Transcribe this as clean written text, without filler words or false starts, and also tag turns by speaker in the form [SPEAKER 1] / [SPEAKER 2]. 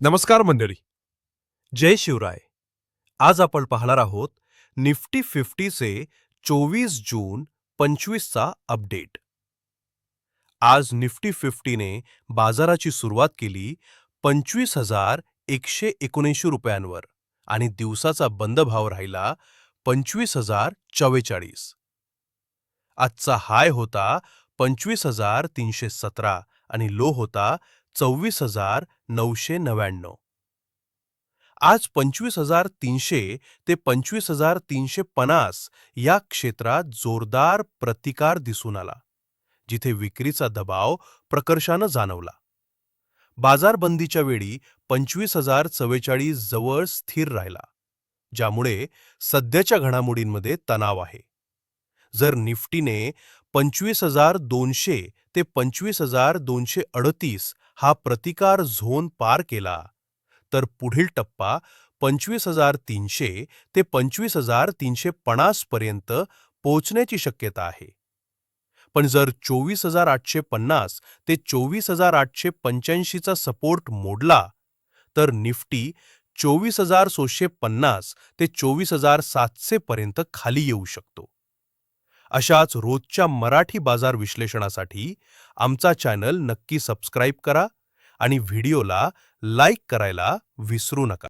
[SPEAKER 1] नमस्कार मंडळी. जय शिवराय. आज आपण पाहणार आहोत निफ्टी 50चे 24 जून 25चा अपडेट. आज निफ्टी 50ने बाजाराची सुरुवात केली 25,179 रुपयांवर आणि दिवसाचा बंद भाव राहिला 25,044. आजचा हाय होता 25,317 आणि लो होता 24,999. आज 25,300 ते 25,350 या क्षेत्रात जोरदार प्रतिकार दिसून आला, जिथे विक्रीचा दबाव प्रकर्षानं जाणवला. बाजार बंदीच्या वेळी 25,044 जवळ स्थिर राहिला, ज्यामुळे सध्याच्या घडामोडींमध्ये तणाव आहे. जर निफ्टीने 25,200 ते 25,238 हा प्रतिकार झोन पार केला, तर पुढील टप्पा 25,300 ते 25,350 पर्यंत पोहोचण्याची शक्यता आहे. पण जर 24,850 ते 24,885 चा सपोर्ट मोडला, तर निफ्टी 24,650 ते 24,700 पर्यंत खाली येऊ शकतो. अशाच रोजच्या मराठी बाजार विश्लेषणासाठी आमचा चॅनल नक्की सबस्क्राईब करा आणि व्हिडिओला लाईक करायला विसरू नका.